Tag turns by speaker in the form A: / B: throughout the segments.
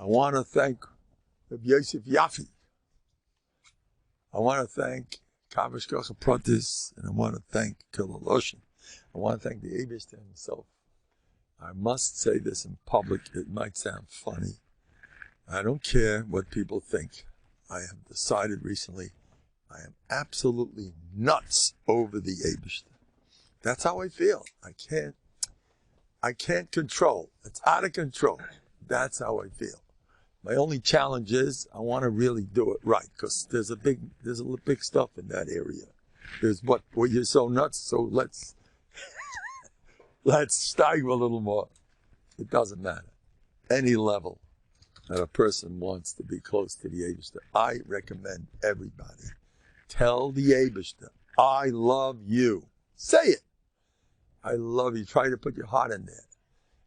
A: I want to thank Rabbi Yosef Yafi. I want to thank Kavish Kocha Protis, and I want to thank Kilaloshin. I want to thank the Eibishter himself. I must say this in public. It might sound funny. I don't care what people think. I have decided recently I am absolutely nuts over the Eibishter. That's how I feel. I can't control. It's out of control. That's how I feel. My only challenge is I want to really do it right, because there's a big stuff in that area. There's well, you're so nuts, so let's steig a little more. It doesn't matter. Any level that a person wants to be close to the Eibishter, I recommend everybody. Tell the Eibishter, I love you. Say it. I love you. Try to put your heart in there.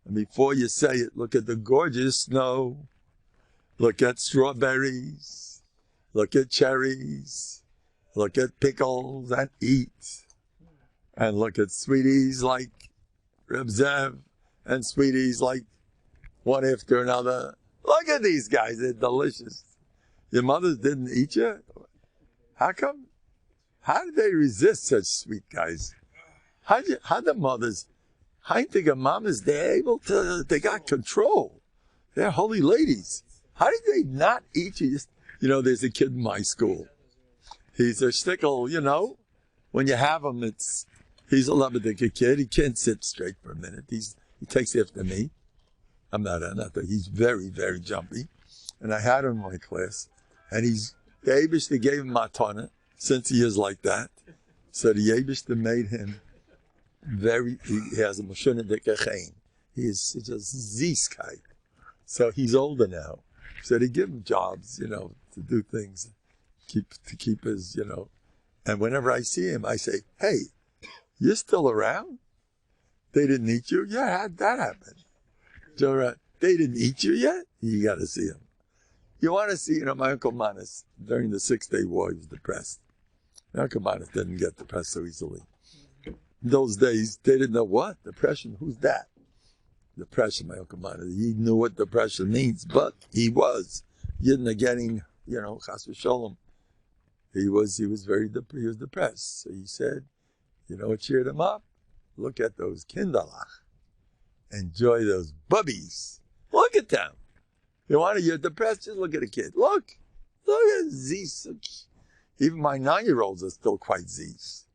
A: And before you say it, look at the gorgeous snow. Look at strawberries. Look at cherries. Look at pickles and eat. And look at sweeties like Reb Zev and sweeties like one after another. Look at these guys. They're delicious. Your mothers didn't eat you? How come? How did they resist such sweet guys? How the mothers, I think of mamas, they're able to, they got control. They're holy ladies. How did they not eat you? There's a kid in my school. He's a shtickle, when you have him, he's a Lebedecker kid. He can't sit straight for a minute. He takes after me. I'm not that. He's very, very jumpy. And I had him in my class. And the Eibishter gave him matana, since he is like that. So the Eibishter made him he has a Moshe Dekechain. He just Zieskeit. So he's older now. So they give him jobs, to do things, to keep his, And whenever I see him, I say, hey, you're still around? They didn't eat you? Yeah, how'd that happen? They didn't eat you yet? You got to see him. You want to see, my Uncle Manas, during the 6-Day War, he was depressed. My Uncle Manas didn't get depressed so easily. In those days, they didn't know what? Depression? Who's that? Depression, my Uncle Manas. He knew what depression means, but he was. Yidna getting, chas v'sholom. He was depressed. So he said, what cheered him up? Look at those kinderlach. Enjoy those bubbies. Look at them. You're depressed, just look at a kid. Look at Zeus. Even my 9-year-olds are still quite Zeus.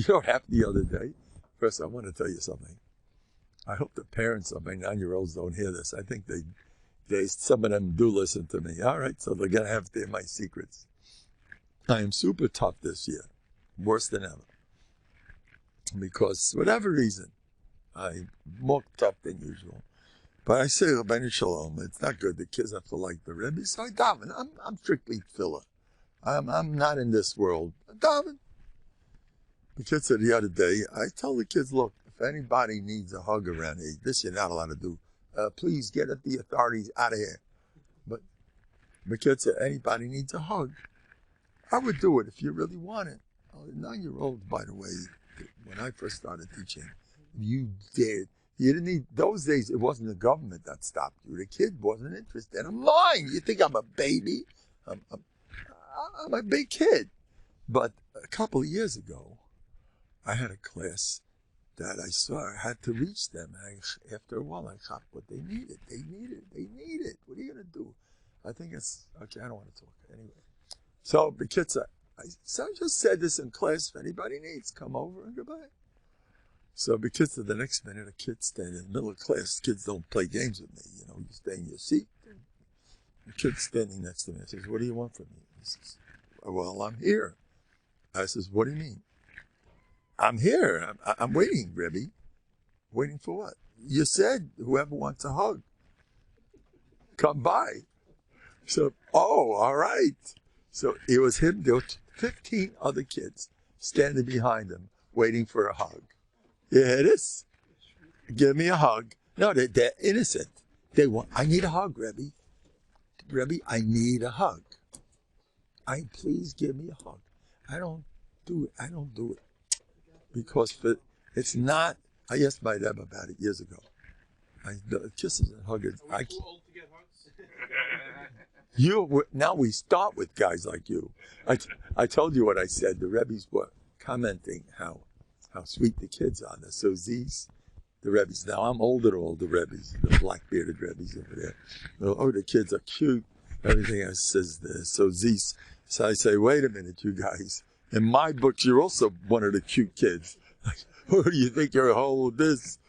A: Happened the other day. First, I want to tell you something. I hope the parents of my 9-year-olds don't hear this. I think some of them do listen to me. All right, so they're going to have my secrets. I am super tough this year. Worse than ever. Because, for whatever reason, I'm more tough than usual. But I say, Rabbeinu Shalom, it's not good. The kids have to like the Rebbe. So I daven. I'm strictly filler. I'm not in this world. I daven. The kids said the other day, I tell the kids, look, if anybody needs a hug around here, this you're not allowed to do. Please get the authorities out of here. But the kids said, anybody needs a hug. I would do it if you really want it. 9-year-olds, by the way, when I first started teaching, you dared. You didn't need, those days, it wasn't the government that stopped you. The kid wasn't interested. I'm lying. You think I'm a baby? I'm a big kid. But a couple of years ago, I had a class that I saw. I had to reach them. After a while, I got what they needed. They need it. What are you going to do? I think it's, okay, I don't want to talk. Anyway. So the kids, I just said this in class. If anybody needs, come over and goodbye. So the kids, the next minute, a kid standing in the middle of class. Kids don't play games with me. You stay in your seat. The kid standing next to me. I says, what do you want from me? He says, well, I'm here. I says, what do you mean? I'm here. I'm waiting, Rebbe. Waiting for what? You said whoever wants a hug, come by. So, all right. So it was him. There were 15 other kids standing behind him, waiting for a hug. You hear this? Give me a hug. No, they're innocent. They want, I need a hug, Rebbe. Rebbe, I need a hug. Please give me a hug. I don't do it. Because it's not, I asked my dad about it years ago. The kisses and hugging.
B: Are we too old to get hugs?
A: Now we start with guys like you. I told you what I said. The Rebbes were commenting how sweet the kids are. So these, the Rebbes. Now I'm older than all the Rebbes, the black-bearded Rebbes over there. Oh, the kids are cute. Everything else says this. So these. So I say, wait a minute, you guys. In my books, you're also one of the cute kids. Who do you think you're holding this?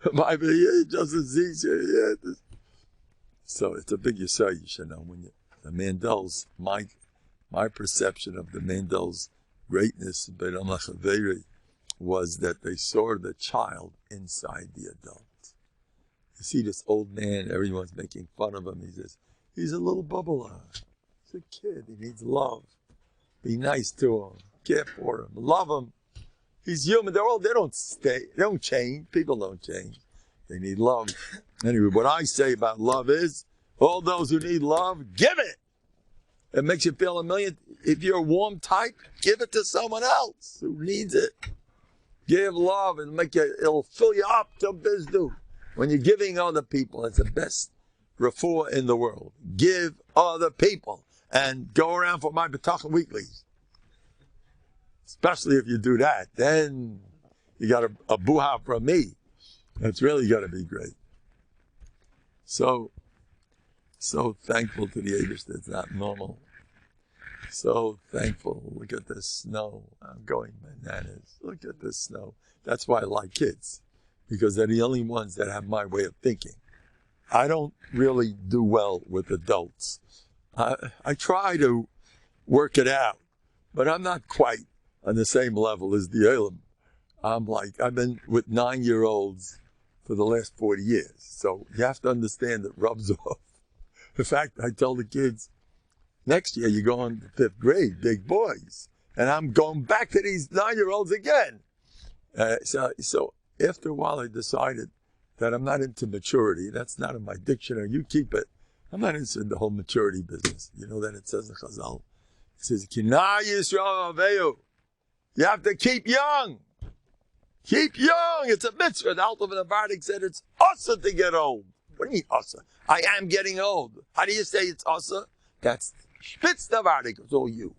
A: Just as these. This. So it's a big yisai, you should know. When the Mandels, my perception of the Mandels' greatness was that they saw the child inside the adult. You see this old man, everyone's making fun of him. He says, he's a little bubble. He's a kid. He needs love. Be nice to him. Care for him. Love him. He's human. They don't change. People don't change. They need love. Anyway, what I say about love is, all those who need love, give it. It makes you feel a million. If you're a warm type, give it to someone else who needs it. Give love and it'll fill you up to bizdu. When you're giving other people, it's the best refuah in the world. Give other people and go around for my Bטחון weeklies. Especially if you do that, then you got a buha from me. That's really going to be great. So thankful to the Eibush that's not normal. So thankful. Look at this snow. I'm going bananas. Look at this snow. That's why I like kids, because they're the only ones that have my way of thinking. I don't really do well with adults. I try to work it out, but I'm not quite on the same level as the Elam. I've been with 9-year-olds for the last 40 years. So you have to understand it rubs off. In fact, I tell the kids, next year you're going to 5th grade, big boys. And I'm going back to these 9-year-olds again. So after a while I decided that I'm not into maturity. That's not in my dictionary. You keep it. I'm not interested in the whole maturity business. You know that it says in Chazal. It says, Kina Yisrael Aveyu. You have to keep young. Keep young. It's a mitzvah. The Alto of Novandik said it's asa to get old. What do you mean asa? I am getting old. How do you say it's asa? That's spitz Novandik. It's all you.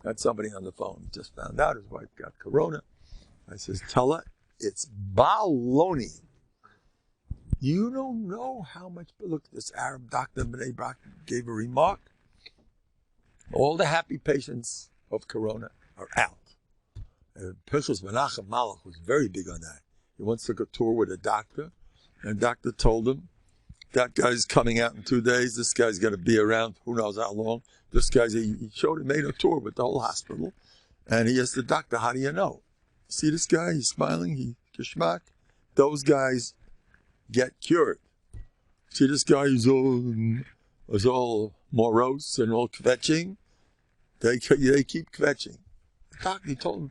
A: Got somebody on the phone. He just found out his wife got corona. I says, tell her it's baloney. You don't know how much. Look, this Arab doctor B'nai Brak gave a remark. All the happy patients of corona are out. Pinchas Menachem Malach was very big on that. He once took a tour with a doctor, and the doctor told him, that guy's coming out in 2 days, this guy's going to be around who knows how long. This guy's, he made a tour with the whole hospital, and he asked the doctor, how do you know? See this guy, he's smiling, geschmack. Those guys get cured. See this guy who's all morose and all kvetching? They keep kvetching. Doctor, he told him,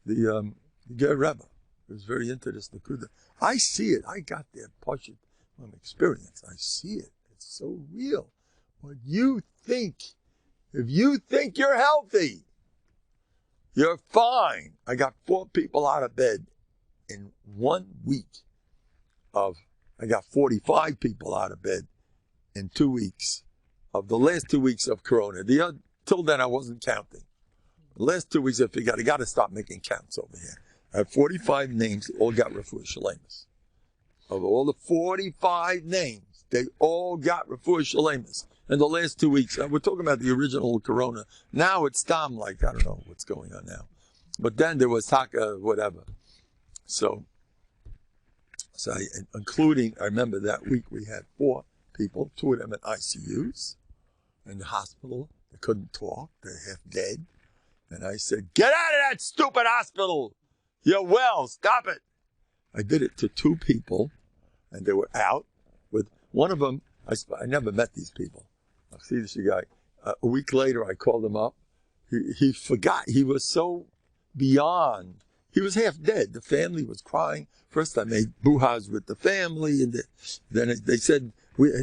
A: the Ger Rebbe was very into this Nakuda. I see it. I got there, Pashut, from experience. I see it. It's so real. What you think, if you think you're healthy, you're fine. I got 4 people out of bed in 1 week I got 45 people out of bed in 2 weeks of the last 2 weeks of Corona. Till then I wasn't counting. The last 2 weeks I figured I got to stop making counts over here. I have 45 names, all got refuah shleimus. Of all the 45 names, they all got refuah shleimus. In the last 2 weeks, we're talking about the original Corona. Now it's Tom, I don't know what's going on now. But then there was Taka, whatever. So I remember that week we had 4 people, 2 of them in ICUs in the hospital. They couldn't talk. They're half dead. And I said, get out of that stupid hospital. You're well. Stop it. I did it to 2 people, and they were out. With one of them, I never met these people. I see this guy. A week later, I called him up. He forgot. He was so beyond. He was half dead. The family was crying. First, I made buhas with the family, and then they said,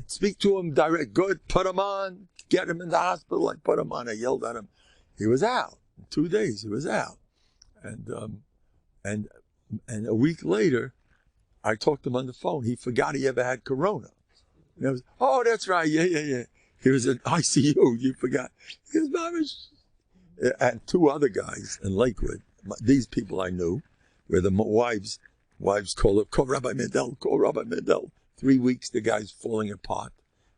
A: speak to him direct. Good, put him on. Get him in the hospital. I put him on. I yelled at him. He was out. In 2 days, he was out. And a week later, I talked to him on the phone. He forgot he ever had corona. And I was, oh, that's right. Yeah. He was in ICU. You forgot. He was mamish. And two other guys in Lakewood. These people I knew, where the wives call Rabbi Mendel, call Rabbi Mendel. 3 weeks, the guy's falling apart,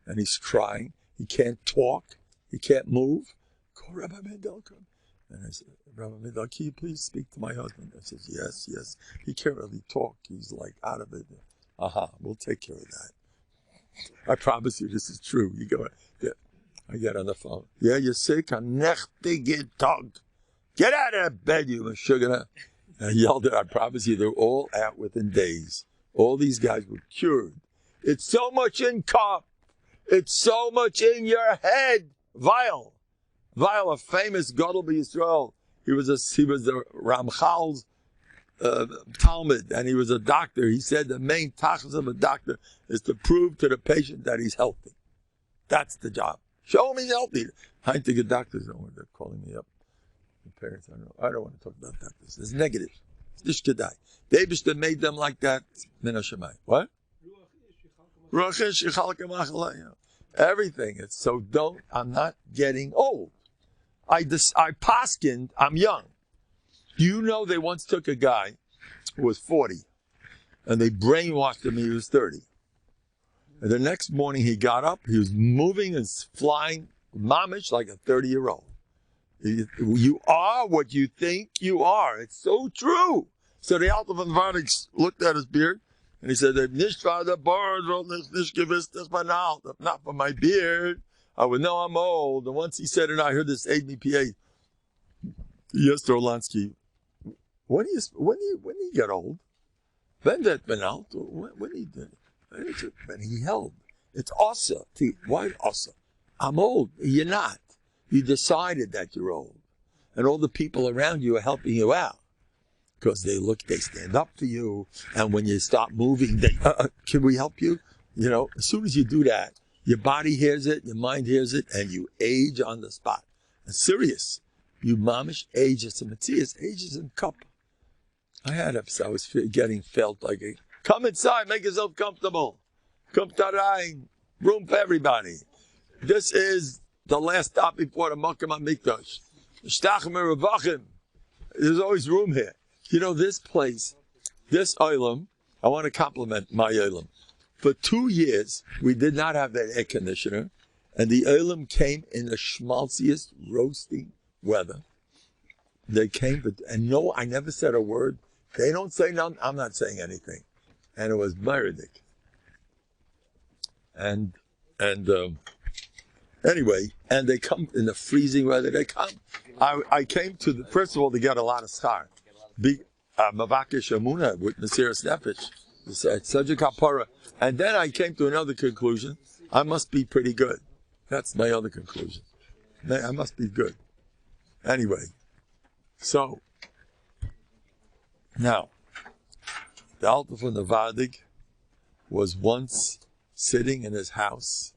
A: and he's crying. He can't talk. He can't move. Call Rabbi Mendel. Come. And I said, Rabbi Mendel, can you please speak to my husband? I said, yes. He can't really talk. He's like out of it. We'll take care of that. I promise you this is true. You go, yeah. I get on the phone. Yeah, you're sick? Get out of bed, you Meshuggah. I yelled at her. I promise you, they're all out within days. All these guys were cured. It's so much in cup. It's so much in your head. Vile, a famous Gadol B'Yisrael. He was the Ramchal's Talmud, and he was a doctor. He said the main tachlis of a doctor is to prove to the patient that he's healthy. That's the job. Show him he's healthy. I think the doctors don't want. They're calling me up. The parents, I don't want to talk about doctors. It's negative. It's kedai. The Eibishter made them like that. Min Hashemayim. What? Everything. It's so I'm not getting old. I paskined, I'm young. Do you know they once took a guy who was 40 and they brainwashed him when he was 30. And the next morning he got up, he was moving and flying mamish like a 30-year-old. You are what you think you are. It's so true. So the Alta von Varnig looked at his beard and he said, not for my beard. I would know I'm old. And once he said it, I heard this ADPA. Yester Olansky. When he get old? When that been out? When he did? When he held. It's also. Why also? I'm old. You're not. You decided that you're old. And all the people around you are helping you out. Because they stand up for you. And when you stop moving, they, can we help you? You know, as soon as you do that, your body hears it, your mind hears it, and you age on the spot. It's serious. You mamish age. It's a Matthias. Age is in cup. I was getting felt like come inside, make yourself comfortable. Come to room for everybody. This is the last stop before the Makam HaMikdash. There's always room here. You know, this place, this Olam, I want to compliment my Olam. For 2 years, we did not have that air conditioner, and the Olam came in the schmaltziest, roasting weather. They came, and no, I never said a word. They don't say nothing, I'm not saying anything. And it was meridic. And anyway, and they come in the freezing weather. They come. I came to first of all, to get a lot of schar. Mavakish Amuna with Mesiras Nefesh. It's such a kapara. And then I came to another conclusion. I must be pretty good. That's my other conclusion. I must be good. Anyway, so now the Alta von the Vardig was once sitting in his house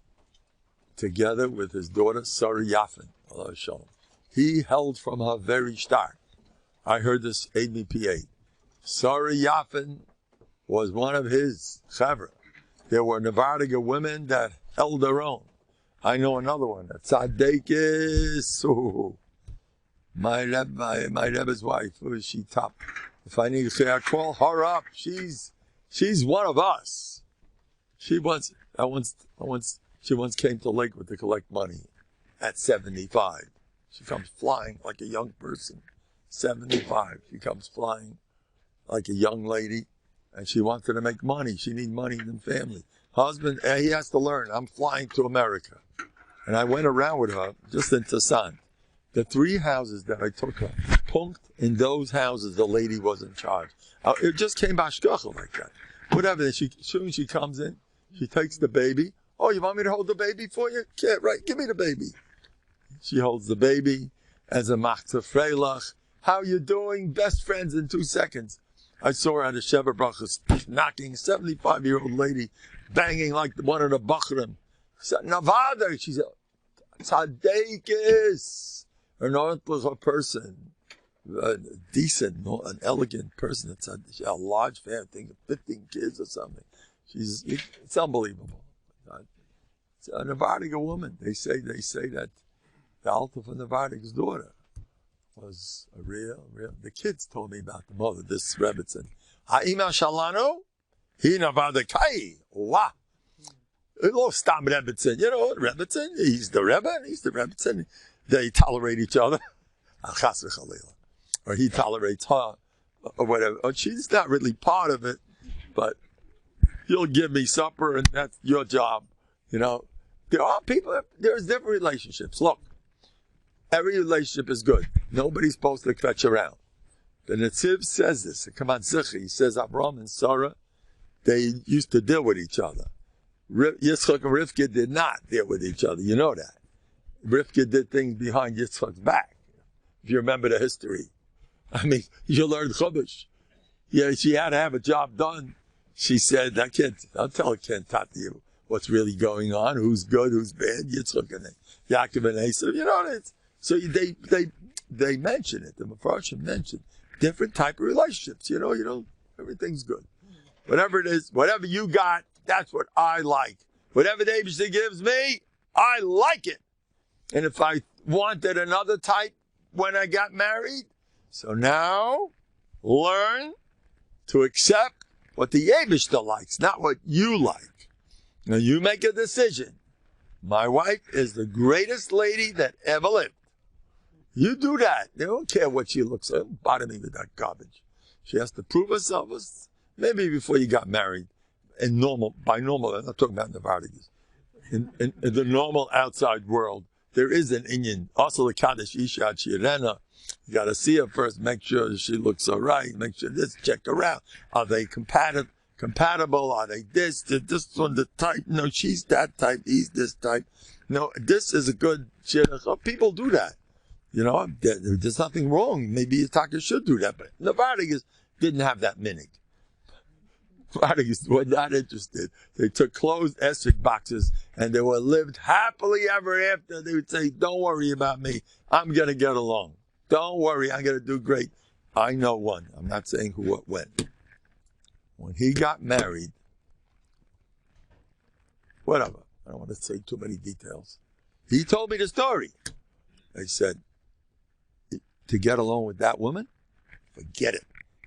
A: together with his daughter Sarah Yafen. He held from her very start. I heard this ADPA. Sarah Yafen was one of his chavra. There were Novandiga women that held their own. I know another one. Tzadekis. My Rebbe's wife. Who is she top? If I need to say, I call her up. She's one of us. She once came to Lakewood to collect money at 75. She comes flying like a young person. 75. She comes flying like a young lady. And she wanted to make money. She needed money in the family. Husband, he has to learn. I'm flying to America. And I went around with her, just in Tassan. The 3 houses that I took her, punked in those houses, the lady was in charge. It just came bashkacha like that. Whatever. Soon she comes in, she takes the baby. Oh, you want me to hold the baby for you? Yeah, right. Give me the baby. She holds the baby as a machzah freilach. How you doing? Best friends in 2 seconds. I saw her at a Sheva Brachas knocking, 75-year-old lady, banging like one of the Bachrim. She said, Navada. She said, Tzadekis. A person, decent, an elegant person. It's a large family, I think 15 kids or something. It's unbelievable. a Novandic woman. They say that the Alta from Novandic's daughter was a real. The kids told me about the mother, this Rebbitzin. Ha'ima shalano, he Navadikai. Wow. Little Stam Rebbitzin. You know, Rebbitzin, he's the Rebbe and he's the Rebbitzin. They tolerate each other. Or he tolerates her, or whatever. Or she's not really part of it, but you'll give me supper and that's your job. You know, there are people, there's different relationships. Look, every relationship is good. Nobody's supposed to fetch around. The Netziv says this. Come on, Zichi. He says Abraham and Sarah, they used to deal with each other. Yitzchak and Rivka did not deal with each other. You know that. Rivka did things behind Yitzchak's back. If you remember the history. I mean, you learned Chumash. Yeah, she had to have a job done. She said, I'll tell her, can't talk to you what's really going on, who's good, who's bad, Yitzchak and Yaakov and Esav. You know, so they mention it. The Mepharshim mentioned different type of relationships. You know, everything's good. Whatever it is, whatever you got, that's what I like. Whatever the Eibishter gives me, I like it. And if I wanted another type when I got married, so now learn to accept what the Eibishter likes, not what you like. Now you make a decision. My wife is the greatest lady that ever lived. You do that. They don't care what she looks like. Don't bother me with that garbage. She has to prove herself. Maybe before you got married. And by normal, I'm not talking about Novandics. In the normal outside world, there is an Indian. Also the Kaddish Isha Chirena. You got to see her first, make sure she looks all right, make sure check her out. Are they compatible? Are they this one, the type? No, she's that type, he's this type. No, this is a good shidduch. Oh, people do that. You know, there's nothing wrong. Maybe Yitaka should do that, but Novandics didn't have that minig. Novandics were not interested. They took closed esrog boxes and they were lived happily ever after. They would say, don't worry about me. I'm going to get along. Don't worry, I'm going to do great. I know one. I'm not saying who or when. When he got married, whatever. I don't want to say too many details. He told me the story. I said, to get along with that woman, forget it.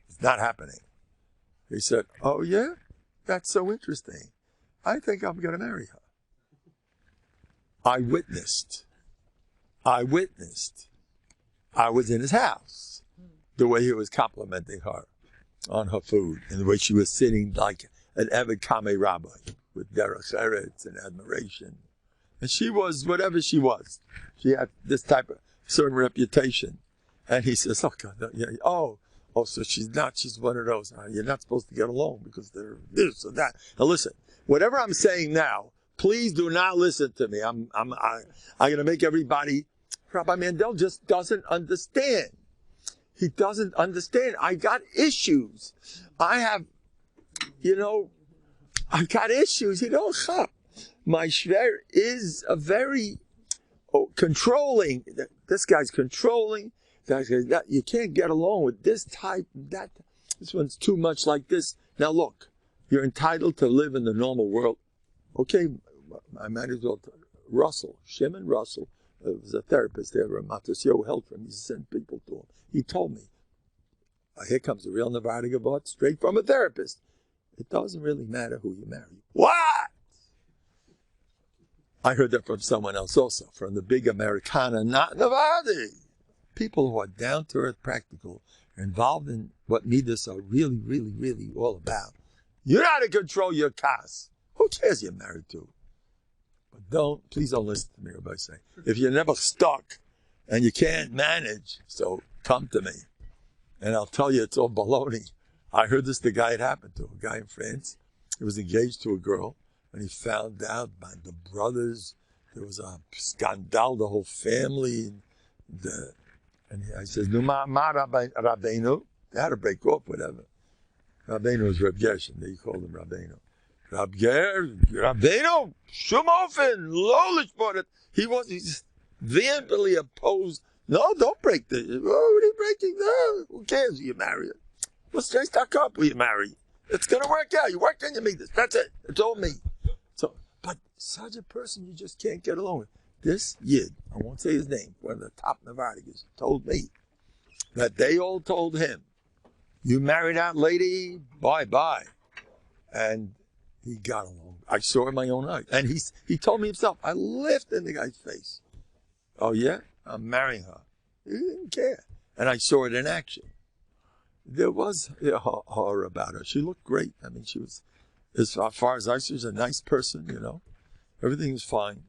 A: It's not happening. He said, oh yeah? That's so interesting. I think I'm going to marry her. I witnessed. I was in his house. The way he was complimenting her on her food and the way she was sitting like an Eved Kamei Rabbi with derech eretz and admiration. And she was whatever she was. She had this type of certain reputation. And he says, oh, God, yeah, oh, so she's one of those. You're not supposed to get along because they're this or that. Now listen, whatever I'm saying now, please do not listen to me. I'm going to make everybody. Rabbi Mendel just doesn't understand. He doesn't understand. I got issues. I got issues. My shver is a very controlling. This guy's controlling. You can't get along with this type, that. This one's too much like this. Now look, you're entitled to live in the normal world. Okay, I might as well. Shimon Russell, was a therapist there. Matasio helped him. He sent people to him. He told me, here comes a real Novandic about straight from a therapist. It doesn't really matter who you marry. What? I heard that from someone else also, from the big Americana, not Novandic. People who are down to earth, practical, are involved in what midas are really, really, really all about. You're not to control your kas. Who cares you're married to? But please don't listen to me, Rabbi say. If you're never stuck and you can't manage, so come to me. And I'll tell you it's all baloney. I heard this, the guy it happened to, a guy in France. He was engaged to a girl, and he found out by the brothers, there was a scandal, the whole family, and I said, "No, ma Rabbeinu." They had to break off, whatever. Rabbeinu was Reb Gershon. They called him Rabbeinu. Rabbeinu, Shumofen, Lolish. He's vehemently opposed. No, don't break this. Oh, what are you breaking? No, who cares? You marry it. Well, stay stuck up. Will you marry? It's going to work out. You work and you meet this. That's it. It's all me. So, but such a person you just can't get along with. This Yid, I won't say his name, one of the top Novandigers, told me that they all told him, you marry that lady, bye-bye. And he got along. I saw it in my own eyes. And he told me himself, I laughed in the guy's face. Oh yeah? I'm marrying her. He didn't care. And I saw it in action. There was a horror about her. She looked great. I mean, she was, as far as I see, she was a nice person, you know. Everything was fine.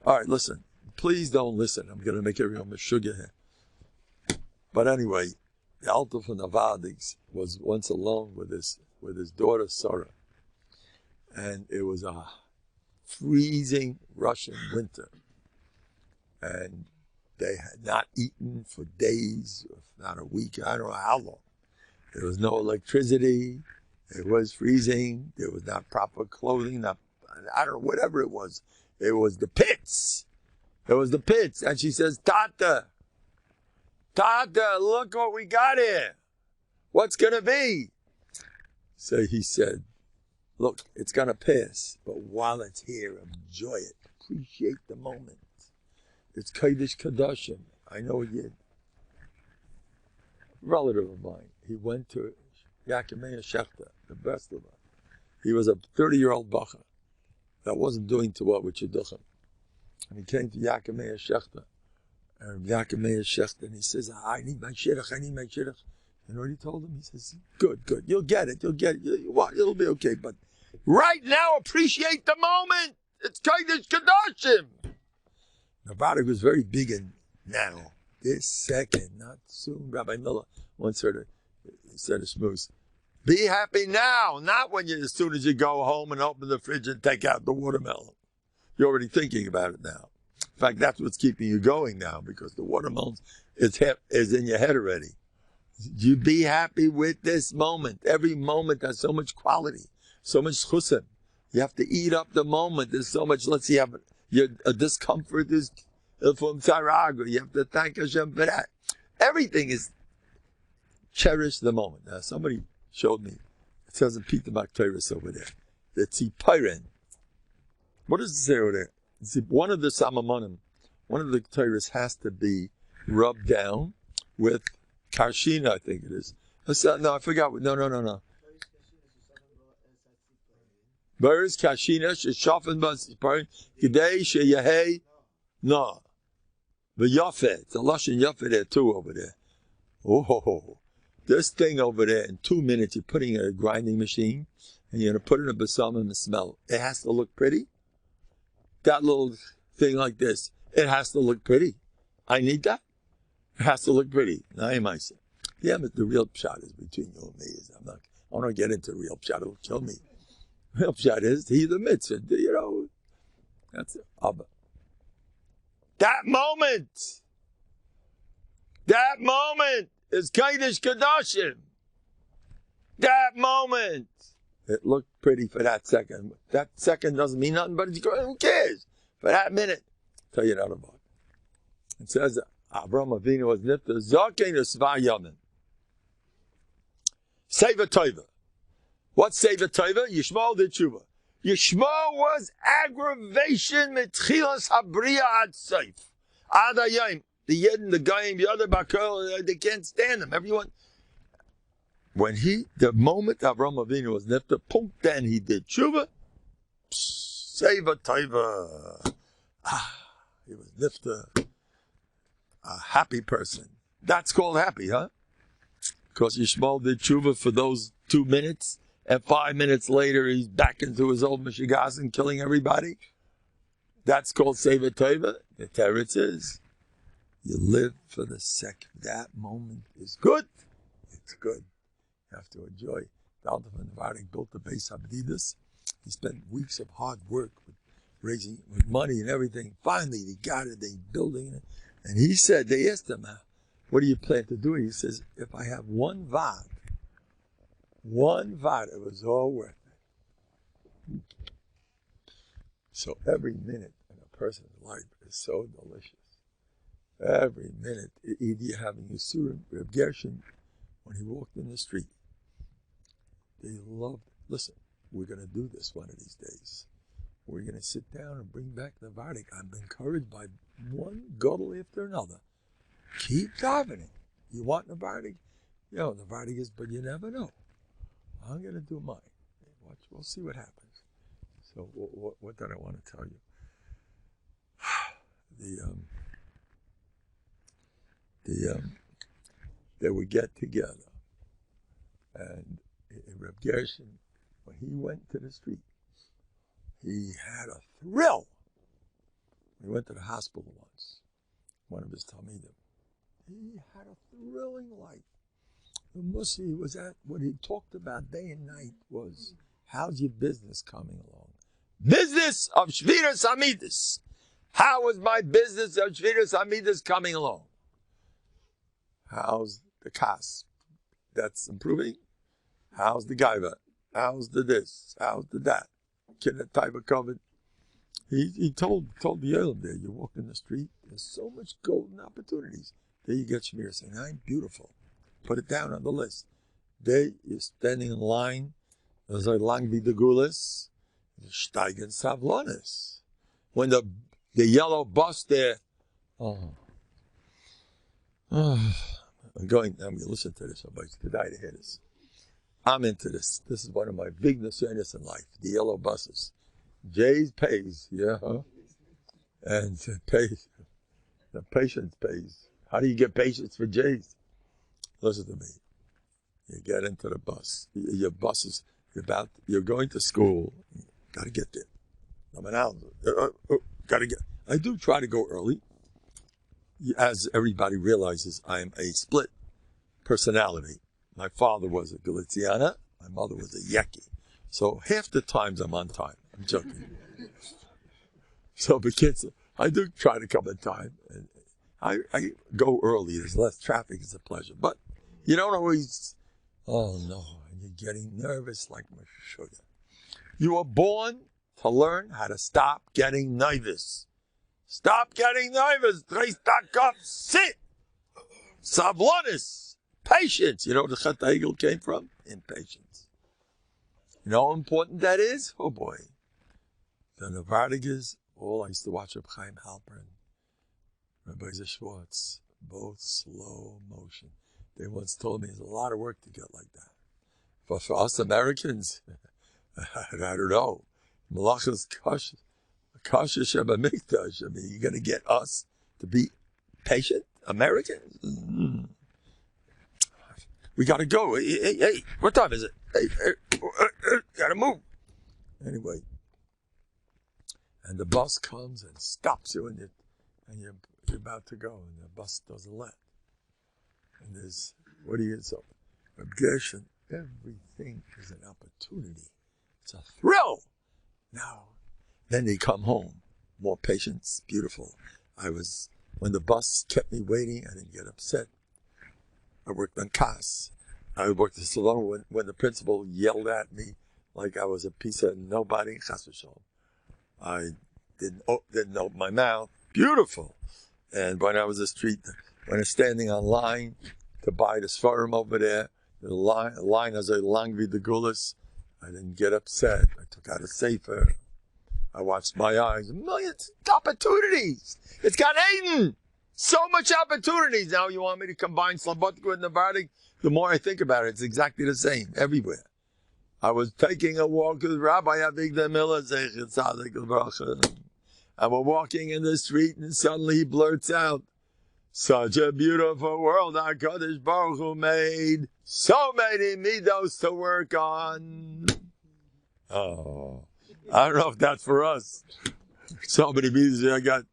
A: All right, listen. Please don't listen. I'm going to make everyone a sugar here. But anyway, the Alter from Novandig was once alone with his daughter, Sarah. And it was a freezing Russian winter. And they had not eaten for days, if not a week, I don't know how long. There was no electricity. It was freezing. There was not proper clothing. I don't know, whatever it was. It was the pits. It was the pits. And she says, Tata, look what we got here. What's going to be? So he said, look, it's going to pass. But while it's here, enjoy it. Appreciate the moment. It's Kodesh Kadoshim. I know a Yid. Relative of mine. He went to Yakimea Shechta, the best of them. He was a 30-year-old bacha that wasn't doing too well with Shidduchim. And he came to Yakimea Shechta. And Yakimea Shechta, and he says, I need my shidduch. You know what he told him? He says, good. You'll get it. It'll be okay. But right now, appreciate the moment. It's Kodesh Kadoshim. Novandig was very big in now. This second, not soon. Rabbi Miller once said a schmooze. Be happy now, not when as soon as you go home and open the fridge and take out the watermelon. You're already thinking about it now. In fact, that's what's keeping you going now, because the watermelon is in your head already. You be happy with this moment. Every moment has so much quality, so much chusim. You have to eat up the moment. There's so much, let's see, your discomfort is from Saraga. You have to thank Hashem for that. Everything is cherish the moment. Now, somebody showed me, it says in Peter Makteris over there, the Tzipiren. What does it say over there? See, one of the Samamonim, one of the Torahs has to be rubbed down with Karshina, I think it is. No, I forgot. No. Beres Karshina, Sheshafen Basiparin, Gidei Sheyahei, no. The Yafet, it's a Lashon Yafet there too over there. Oh, this thing over there, in 2 minutes, you're putting it in a grinding machine, and you're going to put it in a basam and smell. It has to look pretty. That little thing like this, it has to look pretty. I need that. It has to look pretty. Now, I might say, yeah, but the real shot is between you and me. I don't get into real shot. It'll kill me. Real shot is he the mitzvah. You know, that's it. That moment is Kodesh Kadoshim. That moment. It looked pretty for that second. That second doesn't mean nothing, but who cares? For that minute, I'll tell you another about it. It says Avraham Avinu was nifta zaken usva yamin. Seva tova. What's seva tova? Yishmael the tshuva. Yishmael was aggravation mitchilas habriya ad seif. Ad hayom. The yid and the goyim, the other bakol, they can't stand him. Everyone. When the moment Avraham Avinu was nifta, then he did tshuva. Seva tova. He was nifta. A happy person. That's called happy, huh? Because Yishmael did tshuva for those 2 minutes, and 5 minutes later he's back into his old mishigas and killing everybody. That's called Seva Tova. The teretz is, you live for the second. That moment is good. It's good. You have to enjoy. The Alter from Novandig built the base Abdidus. He spent weeks of hard work with money and everything. Finally, they got it. They're building it. And he said, they asked him, what do you plan to do? He says, if I have one vod, it was all worth it. So every minute in a person's life is so delicious. Every minute, you're having a surah, Reb Gershon, when he walked in the street, they loved it. Listen, we're going to do this one of these days. we're going to sit down and bring back the Novandik. I'm encouraged by one gadol after another. Keep davening. You want Novandik? Novandik is, but you never know. I'm going to do mine. Watch, we'll see what happens. So what did I want to tell you? They would get together, and Reb Gershon, when he went to the street, he had a thrill. He went to the hospital once, one of his talmidim. He had a thrilling life. The mussar he was at, what he talked about day and night was, how's your business coming along? Business of Shviras Amidus. How is my business of Shviras Amidus coming along? How's the kas? That's improving. How's the gaiva? How's the this? How's the that? Get that type of COVID. He told the Yolim there, you walk in the street, there's so much golden opportunities. There you get Shmir saying, I'm beautiful. Put it down on the list. There you're standing in line. There's a lang vidagulis. Steigen savlonis. When the yellow bus there, I'm going to listen to this. Everybody's to die to hear this. I'm into this. This is one of my big nisyonos in life. The yellow buses. Jay's pays, and pays. The patience pays. How do you get patience for Jay's? Listen to me. You get into the bus. Your bus is you're going to school. Got to get there. Got to get. I do try to go early. As everybody realizes, I am a split personality. My father was a Galiciana. My mother was a Yeki. So half the times I'm on time. I'm joking. So the kids, I do try to come on time. And I go early. There's less traffic. It's a pleasure. But you don't always, and you're getting nervous like Meshuggah. You were born to learn how to stop getting nervous. Stop getting nervous. Sit. Savlonis. Patience. You know where the Chet Hegel came from? Impatience. You know how important that is? Oh boy. The Novandik is, I used to watch Reb Chaim Halpern, Rabbi Yiשועות, both slow motion. They once told me there's a lot of work to get like that. But for us Americans, I don't know. Malachas Kasha Sheba Mikdash. I mean, you're going to get us to be patient Americans? We got to go. Hey, what time is it? Hey, got to move. Anyway. And the bus comes and stops you, and you're about to go, and the bus doesn't let. And there's, what do you say? Reb Gershon, everything is an opportunity. It's a thrill. Now, then they come home. More patience, beautiful. When the bus kept me waiting, I didn't get upset. I worked on CAS. I worked in salon when the principal yelled at me like I was a piece of nobody. Chas v'shalom. I didn't open my mouth. Beautiful. And when I was when I was standing on line to buy the Svarim over there, the line has a lang vidagulis. I didn't get upset. I took out a sefer. I watched my eyes. Millions opportunities. It's got Aiden. So much opportunities. Now you want me to combine Slabotnik with Novandik? The more I think about it, it's exactly the same everywhere. I was taking a walk with Rabbi Avigdor Miller, Zecher Tzadik L'Bracha. And we're walking in the street, and suddenly he blurts out, "Such a beautiful world HaKadosh Baruch Hu made. So many midos to work on." Oh, I don't know if that's for us. So many midos I got.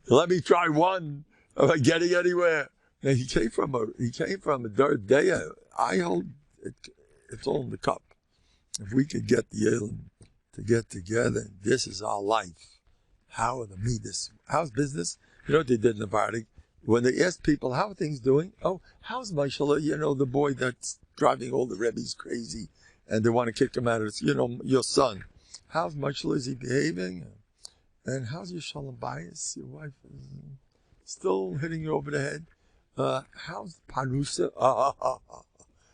A: Let me try one. Am I getting anywhere? Now, he came from a third day. I hold it. It's all in the cup. If we could get the Elim to get together, this is our life. How are the midas? How's business? You know what they did in the Novandik? When they asked people, how are things doing? Oh, how's Mashallah? You know, the boy that's driving all the Rebbe's crazy, and they want to kick him out of it. You know, your son. How's Mashallah? Is he behaving? And how's your Shalom Bayis? Your wife is still hitting you over the head. How's Panusa?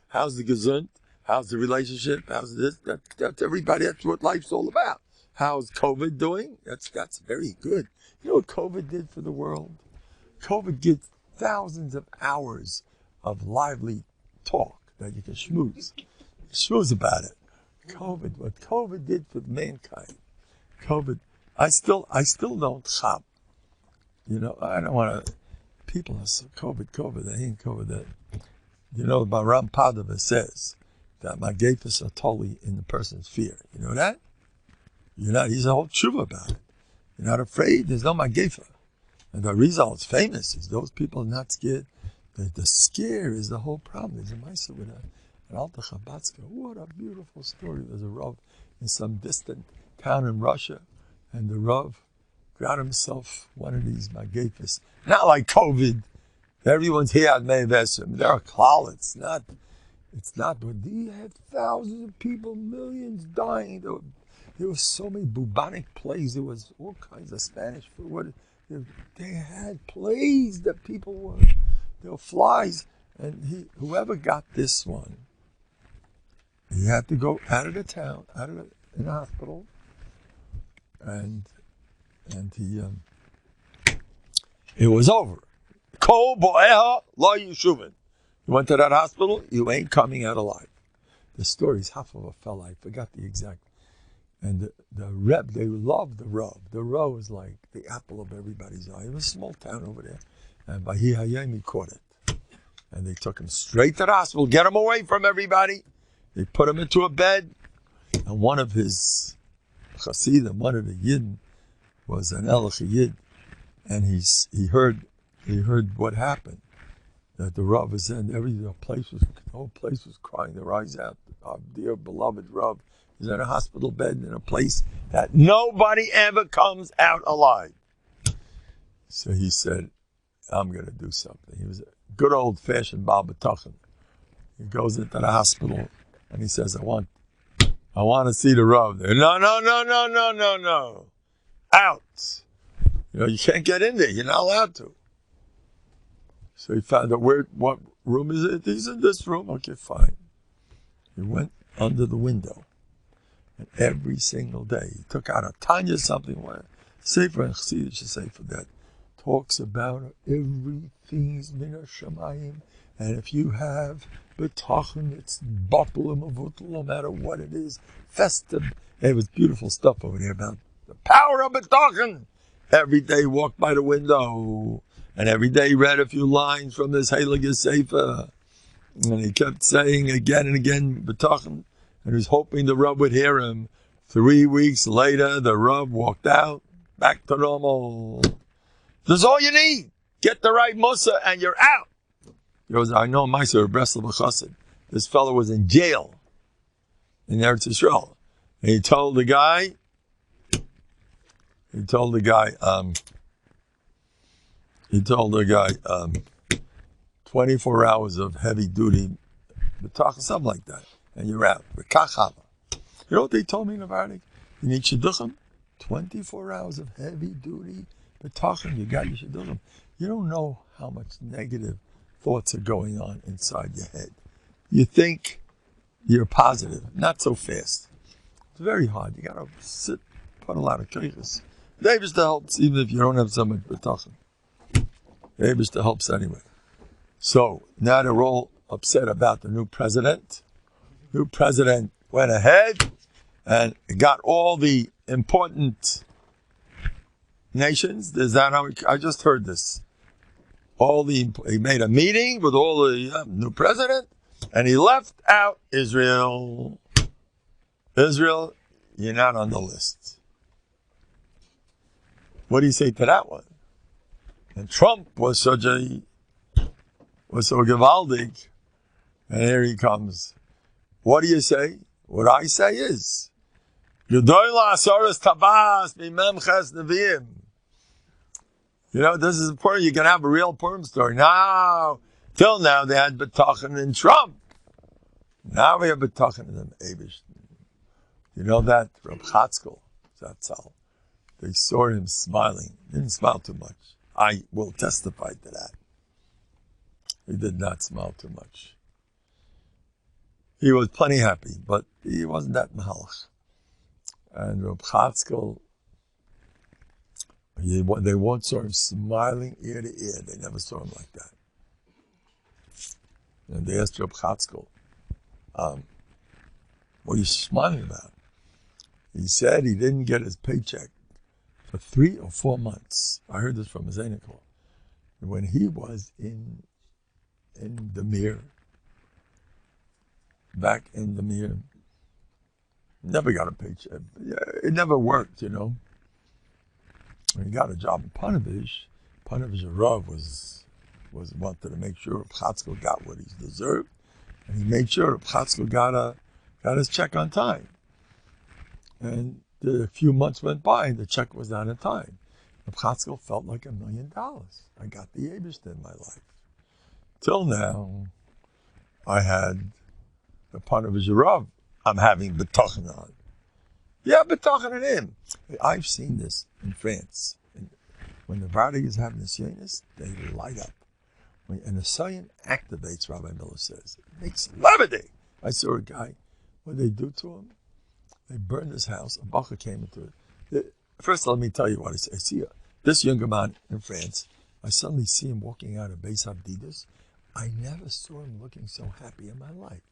A: How's the Gesund? How's the relationship? How's this? That's everybody. That's what life's all about. How's COVID doing? That's very good. You know what COVID did for the world? COVID gives thousands of hours of lively talk that you can schmooze. Schmooze about it. What COVID did for mankind. COVID, I still don't chop. You know, I don't want to, people are so COVID, they ain't COVID. That, you know, Baram Padava says that magefas are totally in the person's fear. You know that? You're not, he's a whole tshuva about it. You're not afraid, there's no magefa. And the result is famous, is those people are not scared. The scare is the whole problem. There's a Maisa with an Alta Chabatska. What a beautiful story. There's a Rav in some distant town in Russia, and the Rav got himself one of these magefas. Not like COVID. Everyone's here at Mevesim. There are klal. It's not, but you had thousands of people, millions dying. There was so many bubonic plagues. There was all kinds of Spanish food. They had plagues that people were, there were flies. And whoever got this one, he had to go out of the town, in the hospital, and he, it was over. Kol bo'eha lo yeshuvin. You went to that hospital, you ain't coming out alive. The story's half of a fella, I forgot the exact. And the Reb, they loved the Rav. The Rav was like the apple of everybody's eye. It was a small town over there. And by he caught it. And they took him straight to the hospital, get him away from everybody. They put him into a bed. And one of his chassidim, one of the Yidden, was an Elach Yid. And he heard what happened. That the Rav was in, the whole place was crying their eyes out. Our dear beloved Rav is in a hospital bed in a place that nobody ever comes out alive. So he said, I'm going to do something. He was a good old-fashioned b'tachon. He goes into the hospital and he says, I want to see the Rav there. No. Out. You know, you can't get in there. You're not allowed to. So he found out what room is it? He's in this room. Okay, fine. He went under the window. And every single day, he took out a Tanya something, Sefer and Chassidus Sefer that talks about everything's min hashamayim, and if you have b'tachon, it's batul and mavutul, no matter what it is, festive. It was beautiful stuff over there about the power of b'tachon. Every day he walked by the window, and every day he read a few lines from this Heilige Sefer, and he kept saying again and again b'tachon. And he was hoping the Rav would hear him. 3 weeks later, the Rav walked out, back to normal. That's all you need. Get the right musa and you're out. He goes, I know my sir, Breslau B'chassid. This fellow was in jail in Eretz Yisrael. And he told the guy, 24 hours of heavy duty, something like that. And you're out. You know what they told me in Novanik? You need shidduchim. 24 hours of heavy duty b'tachon. You got your shidduchim. You don't know how much negative thoughts are going on inside your head. You think you're positive. Not so fast. It's very hard. You got to sit, put a lot of kaiches. The Eibishter helps even if you don't have so much b'tachon. The Eibishter helps anyway. So now they're all upset about the new president. New president went ahead and got all the important nations. I just heard this. He made a meeting with all the new president, and he left out Israel. Israel, you're not on the list. What do you say to that one? And Trump was so gewaldig, and here he comes. What do you say? What I say is, you know, this is important. You can have a real Purim story. Now, till now, they had B'tachon in Trump. Now we have B'tachon in the Eibush. You know that? Reb Chatzkel, Zatzal. They saw him smiling. He didn't smile too much. I will testify to that. He did not smile too much. He was plenty happy, but he wasn't that mahalach. And Reb Chatzkel, they once saw him smiling ear to ear. They never saw him like that. And they asked Reb Chatzkel, what are you smiling about? He said he didn't get his paycheck for 3 or 4 months. I heard this from his Zainikel. When he was in the mirror, back in the mirror, never got a paycheck. It never worked, you know. When he got a job in Panovich Rav was wanted to make sure Chatzkel got what he deserved, and he made sure Chatzkel got his check on time. And a few months went by, and the check was not in time. Chatzkel felt like $1 million. I got the Eibishter in my life. Till now, I had the Panovich Rav. I'm having Bטחון on. Yeah, Bטחון on him. I've seen this in France. When the Vardig is having the Sienis, they light up. When an Assayan activates, Rabbi Miller says, it makes levity. I saw a guy, what did they do to him? They burned his house. A bacher came into it. First, let me tell you what I see. I see this younger man in France. I suddenly see him walking out of Beis Abdidas. I never saw him looking so happy in my life.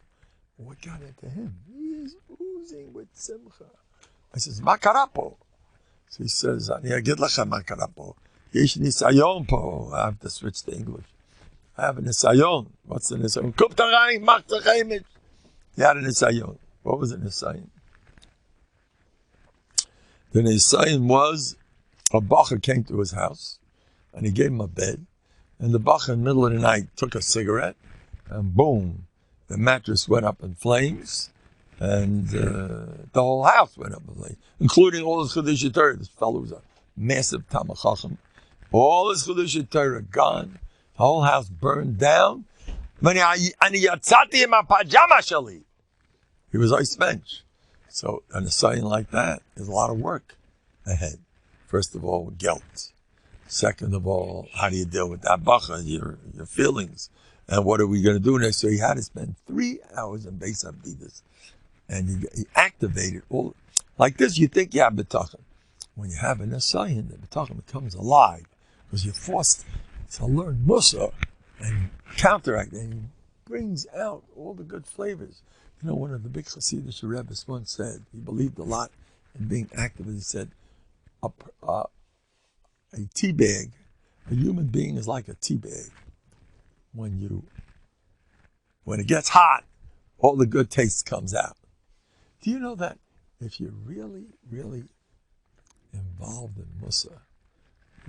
A: What got into him? He's oozing with simcha. I says, Ma karapo? So he says, Ani agid lechem ma karapo. Yesh nisayon po. I have to switch to English. I have a nisayon. What's the nisayon? Kup tarayim, mach tachemich. He had a nisayon. What was a nisayon? The nisayon was, a bacher came to his house, and he gave him a bed, and the bacher in the middle of the night took a cigarette, and boom, the mattress went up in flames, and the whole house went up in flames, including all his Chedush Torah. This fellow was a massive Talmid Chacham. All his Chedush Torah gone. The whole house burned down. He was ice bench. So, and a sign like that, there's a lot of work ahead. First of all, guilt. Second of all, how do you deal with that bacha, your feelings? And what are we going to do next? So he had to spend 3 hours in Beis Abdidas. And he activated all. Like this, you think you have Bטחון. When you have an Assayan, the Bטחון becomes alive. Because you're forced to learn Musa and counteract. And he brings out all the good flavors. You know, one of the big Hasidic Rebbes once said, he believed a lot in being active. He said, a tea bag, a human being is like a tea bag. When it gets hot, all the good taste comes out. Do you know that if you're really, really involved in Musa,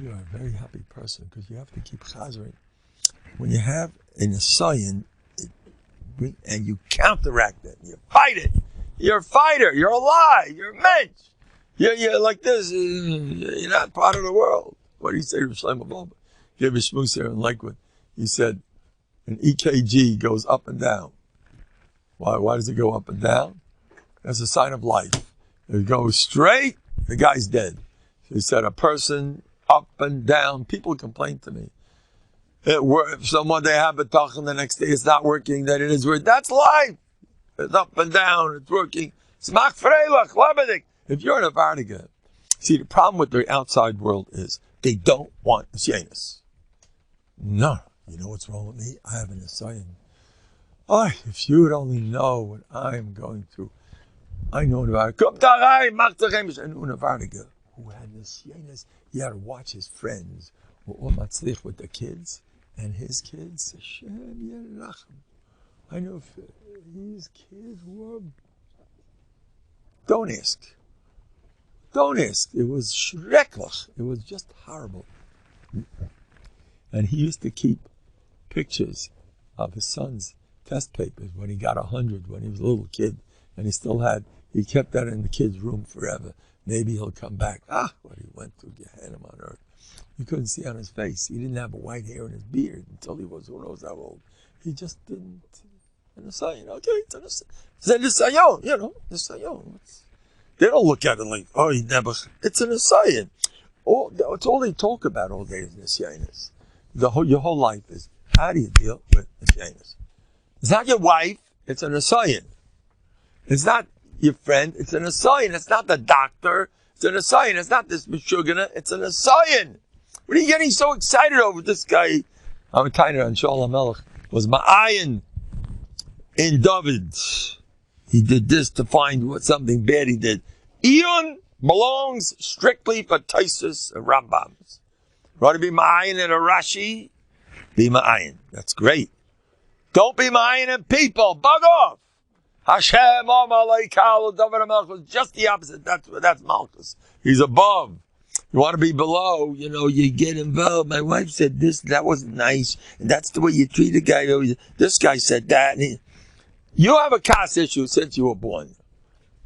A: you are a very happy person because you have to keep chazering. When you have an Assayan, and you counteract it, you fight it, you're a fighter, you're alive, you're a mensch. You're like this, you're not part of the world. What do you say to Shlomo Wolbe? He gave a shmooze here in Lakewood. He said, an EKG goes up and down. Why does it go up and down? That's a sign of life. If it goes straight, the guy's dead. He said, a person up and down. People complain to me. If someone they have Bטחון, the next day it's not working, then it is working. That's life. It's up and down. It's working. Smach freilach, lebedik. If you're in a vardiga, see, the problem with the outside world is they don't want a sienis. No. You know what's wrong with me? I have an Assayan. Oh, if you would only know what I'm going through. I know about who had this sienis. He had to watch his friends with the kids and his kids. I know if his kids were. Don't ask. Don't ask. It was schrecklich. It was just horrible. And he used to keep pictures of his son's test papers when he got 100 when he was a little kid, and he kept that in the kid's room forever. Maybe he'll come back. What he went through, Gehenna on earth. You couldn't see on his face. He didn't have a white hair in his beard until he was who knows how old. He just didn't. And it's like, okay, it's an Assayan, you know, Assayan. They don't look at it like, oh, he never. It's an Assayan. It's all they talk about all day is Assayanis. Your whole life is, how do you deal with Assayanis? It's not your wife, it's an Assayan. It's not your friend. It's an asayin. It's not the doctor. It's an asayin. It's not this meshugana. It's an asayin. What are you getting so excited over? This guy, I'm kind of on Shalom Melech, was ma'ayin in David. He did this to find what something bad he did. Iyun belongs strictly for Taisus and Rambams. Want to be ma'ayin in a Rashi? Be ma'ayin. That's great. Don't be ma'ayin in people. Bug off. Hashem was just the opposite. That's Malchus. He's above. You want to be below, you get involved. My wife said this, that wasn't nice, and that's the way you treat a guy. This guy said that. You have a caste issue since you were born.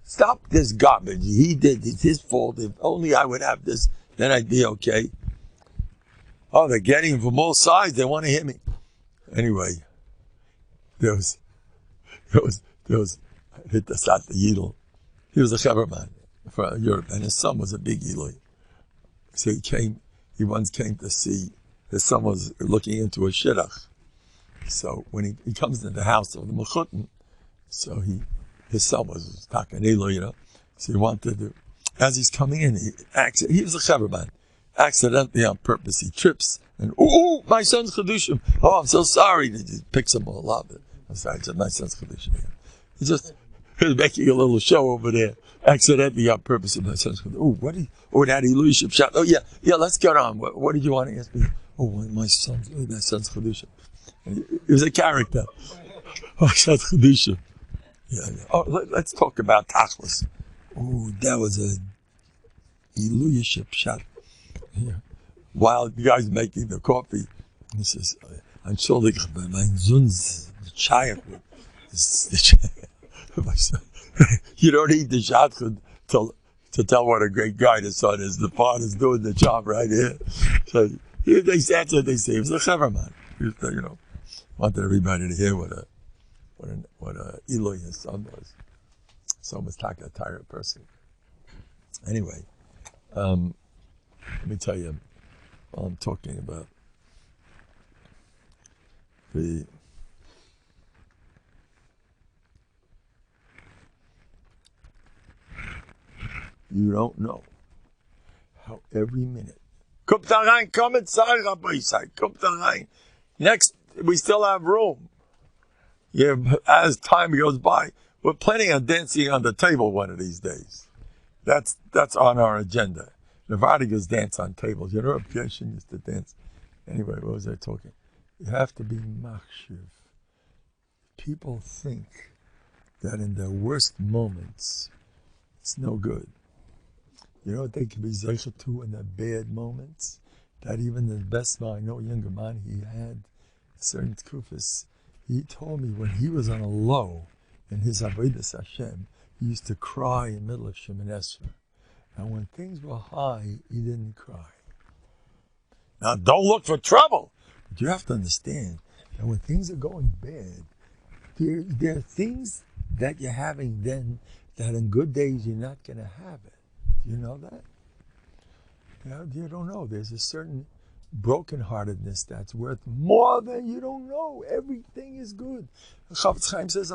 A: Stop this garbage. He did. It's his fault. If only I would have this, then I'd be okay. Oh, they're getting him from all sides. They want to hit me. Anyway, there was hit the Sat the Yidel. He was a Chaberman from Europe, and his son was a big Eloi. So he once came to see, his son was looking into a shidduch. So when he comes into the house of the Mechutin, so his son was talking Eloi, so he wanted to, as he's coming in, he was a Chaberman. Accidentally, on purpose, he trips, and my son's Chedushim. Oh, I'm so sorry. He picks them all up. I'm sorry, it's my son's Chedushim. He was making a little show over there, accidentally on purpose. My son's Chedushim. That Elushim shot. Oh, yeah, let's get on. What did you want to ask me? My son's Chedushim. He was a character. My son's Chedushim. Yeah. Oh, let's talk about Tachlis. That was a Elushim shot. Yeah. While the guy's making the coffee, he says, "Entschuldigt, mein Sohn's Shaykh." You don't need the shadchan to tell what a great guy the son is. The father's doing the job right here. So that's what they say. He was a Chaverman. Wanted everybody to hear what a Eloi his son was. Son was like a tired person. Anyway, let me tell you, while I'm talking about you don't know how every minute. Kommt da rein, komm und sag, Rabbi, kommt da rein. Next, we still have room. Yeah, as time goes by, we're planning on dancing on the table one of these days. That's on our agenda. Novandigas dance on tables. Piashin used to dance. Anyway, what was I talking? You have to be machshiv. People think that in their worst moments, it's no good. You know what they can be zeicha to in their bad moments? That even the best man, I know a younger man, he had certain kufis. He told me when he was on a low in his avodas Hashem, he used to cry in the middle of Shemoneh Esrei. And when things were high, he didn't cry. Now, don't look for trouble. But you have to understand that when things are going bad, there are things that you're having then that in good days you're not going to have it. Do you know that? You don't know. There's a certain brokenheartedness that's worth more than you don't know. Everything is good. Chafetz Chaim says,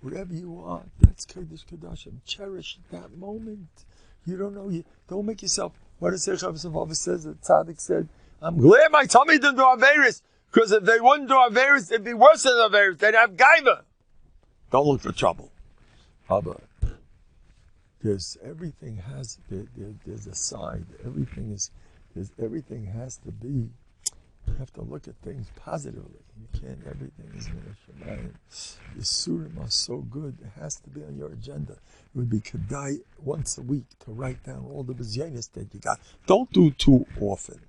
A: whatever you want, that's Kodesh Kodashim. Cherish that moment. You don't know. Don't make yourself. What does Chafetz says? The Tzaddik said, "I'm glad my tummy didn't do Averis, because if they wouldn't do Averis, it'd be worse than Averis. They'd have Gaiva." Don't look for trouble. But there's a side. Everything has to be. You have to look at things positively. You can't, everything is in a shemayim. The Yisurim are so good, it has to be on your agenda. It would be kedai once a week to write down all the bizyanis that you got. Don't do too often,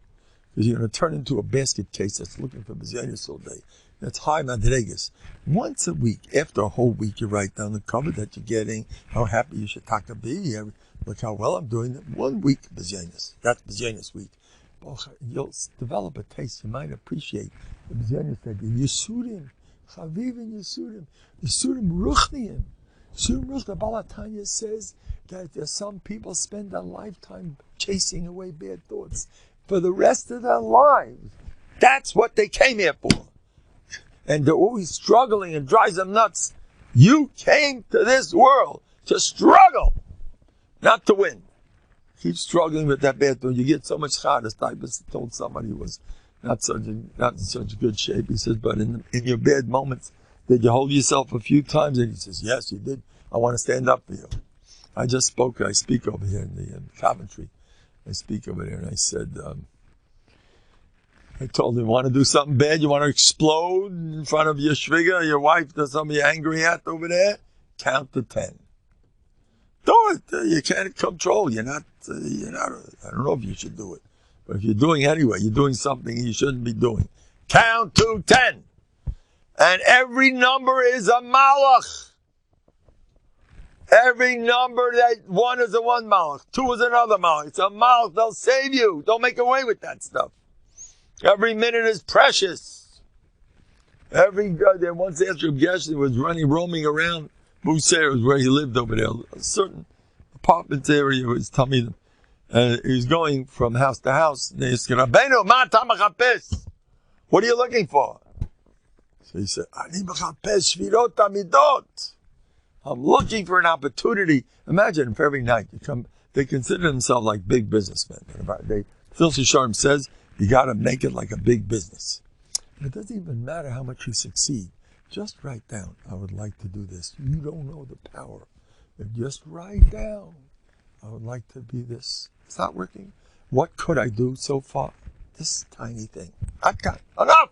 A: because you're going to turn into a basket case that's looking for bizyanis all day. That's high madregas. Once a week, after a whole week, you write down the cover that you're getting, how happy you should be. Look how well I'm doing. 1 week bizyanis. That's bizyanis week. You'll develop a taste. You might appreciate the Mizyanis said, Yisurim, Chavivim Yisurim, Yisurim Ruchniim. Yisurim Ruchniim. The Balatanya says that some people spend a lifetime chasing away bad thoughts for the rest of their lives. That's what they came here for. And they're always struggling and drives them nuts. You came to this world to struggle, not to win. Keep struggling with that bad thing. You get so much schar. This type told somebody who was not in such good shape. He says, but in your bad moments, did you hold yourself a few times? And he says, yes, you did. I want to stand up for you. I speak over here in the Coventry. I speak over there, and I said, I told him, want to do something bad? You want to explode in front of your shviga, your wife, that somebody you're angry at over there? Count to 10. Do it. You can't control. You're not, I don't know if you should do it. But if you're doing anyway, you're doing something you shouldn't be doing. Count to 10. And every number is a malach. Every number, that one is a one malach. 2 is another malach. It's a malach. They'll save you. Don't make away with that stuff. Every minute is precious. Every day, once after Geshe was roaming around Buser, was where he lived over there. A certain apartment area was telling me, and he was going from house to house. And they said, Rabbeinu, ma ta mechapes? What are you looking for? So he said, Ani mechapes shvirot amidot. I'm looking for an opportunity. Imagine if every night they consider themselves like big businessmen. Filthy Sharm says, you got to make it like a big business. And it doesn't even matter how much you succeed. Just write down, I would like to do this. You don't know the power. Just write down, I would like to be this. It's not working. What could I do so far? This tiny thing. I've got enough.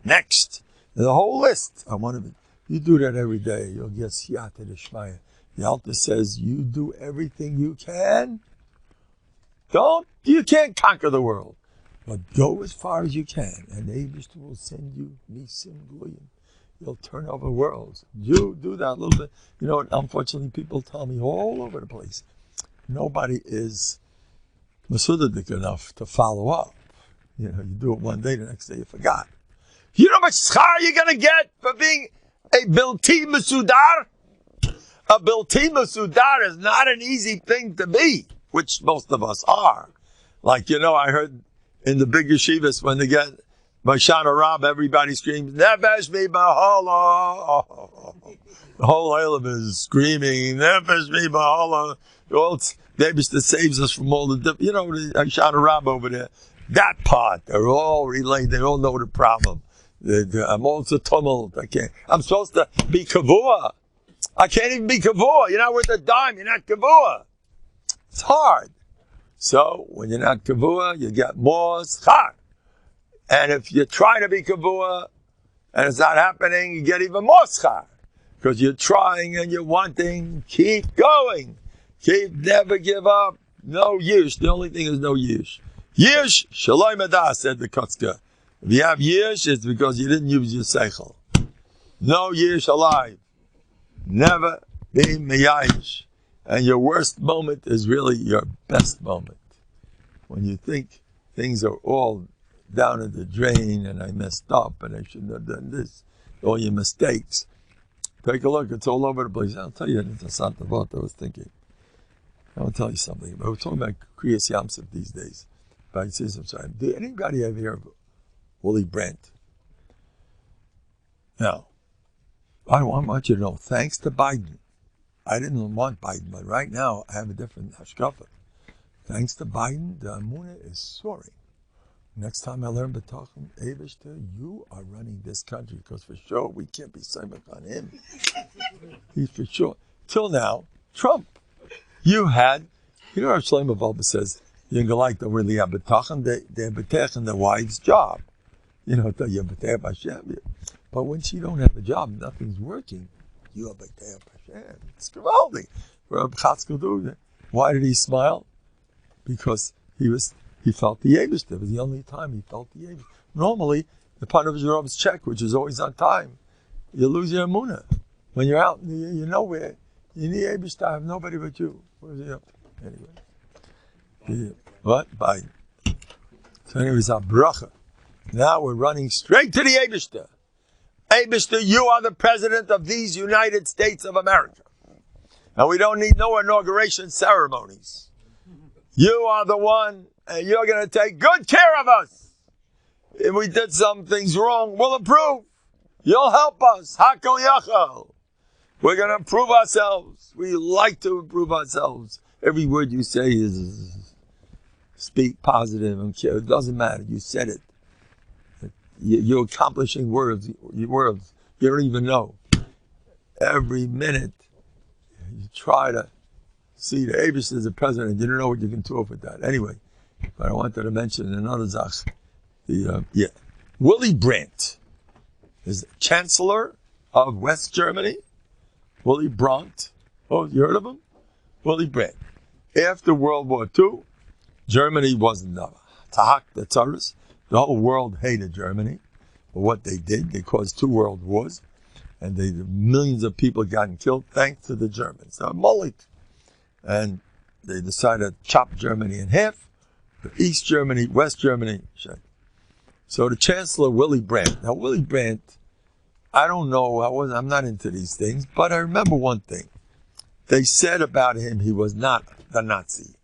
A: Next. The whole list. I want to be. You do that every day. You'll get siyata d'shmaya. The Alta says, you do everything you can. You can't conquer the world. But go as far as you can, and the Eibishter will send you nisim gluyim. You'll turn over worlds. You do that a little bit. You know, unfortunately, people tell me all over the place, nobody is masudadik enough to follow up. You know, you do it one day, the next day you forgot. You know how much schar you're going to get for being a bilti masudar? A bilti masudar is not an easy thing to be, which most of us are. Like, I heard in the big yeshivas, when they get Shana Rab, everybody screams, Nefesh mi b'hola. The whole Elam is screaming, Nefesh mi b'hola. Maybe it saves us from all the different, the Shana Rab over there. That part, they're all related, they all know the problem. I'm also tumult. I'm supposed to be kavua. I can't even be kavua. You're not worth a dime, you're not kavua. It's hard. So, when you're not kavua, you get more schar. And if you try to be kavua, and it's not happening, you get even more schar. Because you're trying and you're wanting, keep going. Never give up. No yish. The only thing is no yish. Yish, shaloi madah, said the Kotzka. If you have yish, it's because you didn't use your seichel. No yish alive. Never be meyayish. And your worst moment is really your best moment. When you think things are all down in the drain and I messed up and I shouldn't have done this, all your mistakes. Take a look, it's all over the place. I'll tell you something about what I was thinking. I'll tell you something. We're talking about Kriyas Yamsuf these days. Did anybody ever hear of Willie Brandt? Now, I want you to know, thanks to Biden, I didn't want Biden, but right now I have a different hashkafa. Thanks to Biden, the Amuna is soaring. Next time I learn Bטחון, Eibishter, you are running this country, because for sure we can't be saying on him. He's for sure. Till now, Trump. You had, Rav Shlomo Wolbe says, you can like the really have Bטחון, they're Bטחון the wives' job. You're B'tech Hashem. But once you don't have a job, nothing's working, you are B'tech Hashem. It's gewaldig. Why did he smile? Because he felt the Eibishter. It was the only time he felt the Eibishter. Normally, the part of his check, which is always on time, you lose your Amuna. When you're out, you're nowhere. You need Eibishter. I have nobody but you. What is he up to? Anyway. What? Biden. So anyways, our bracha. Now we're running straight to the Eibishter. Eibishter, you are the president of these United States of America. And we don't need no inauguration ceremonies. You are the one, and you're going to take good care of us. If we did some things wrong, we'll improve. You'll help us. Hakol Yachol. We're going to improve ourselves. We like to improve ourselves. Every word you say is speak positive. It doesn't matter. You said it. You're accomplishing words. You don't even know. Every minute you try to see the Abish as a president. You don't know what you can do with that. Anyway, but I wanted to mention another Zach. Willy Brandt is Chancellor of West Germany. Willy Brandt. Oh, you heard of him? Willy Brandt. After World War II, Germany wasn't the Tsaris. The whole world hated Germany for what they did. They caused 2 world wars, and millions of people gotten killed thanks to the Germans. They're Malik. And they decided to chop Germany in half. East Germany, West Germany. So the Chancellor, Willy Brandt. Now, Willy Brandt, I don't know, I'm not into these things, but I remember one thing. They said about him he was not the Nazi.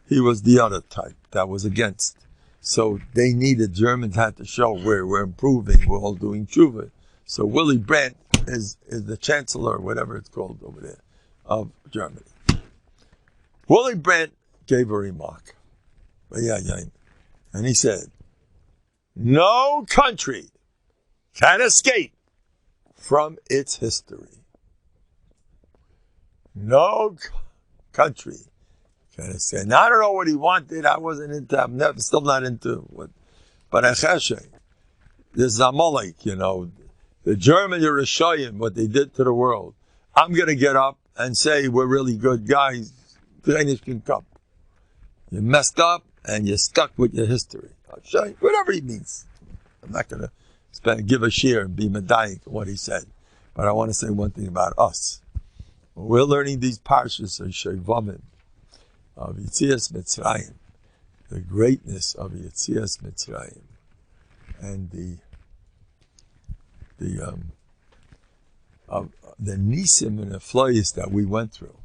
A: He was the other type that was against. So Germans had to show we're improving, we're all doing tshuva. So Willy Brandt is the Chancellor, whatever it's called over there, of Germany. Willy Brandt gave a remark. And he said, no country can escape from its history. No country can escape. Now, I don't know what he wanted. I wasn't into, I'm still not into what, but this is Amalek, the German Yerushalayim, what they did to the world. I'm going to get up and say we're really good guys. You messed up and you're stuck with your history. I'll show you, whatever he means. I'm not going to give a share and be medayik what he said. But I want to say one thing about us. When we're learning these parshas of Shevavim, of Yetzias Mitzrayim, the greatness of Yetzias Mitzrayim, and the nisim and the floyas that we went through.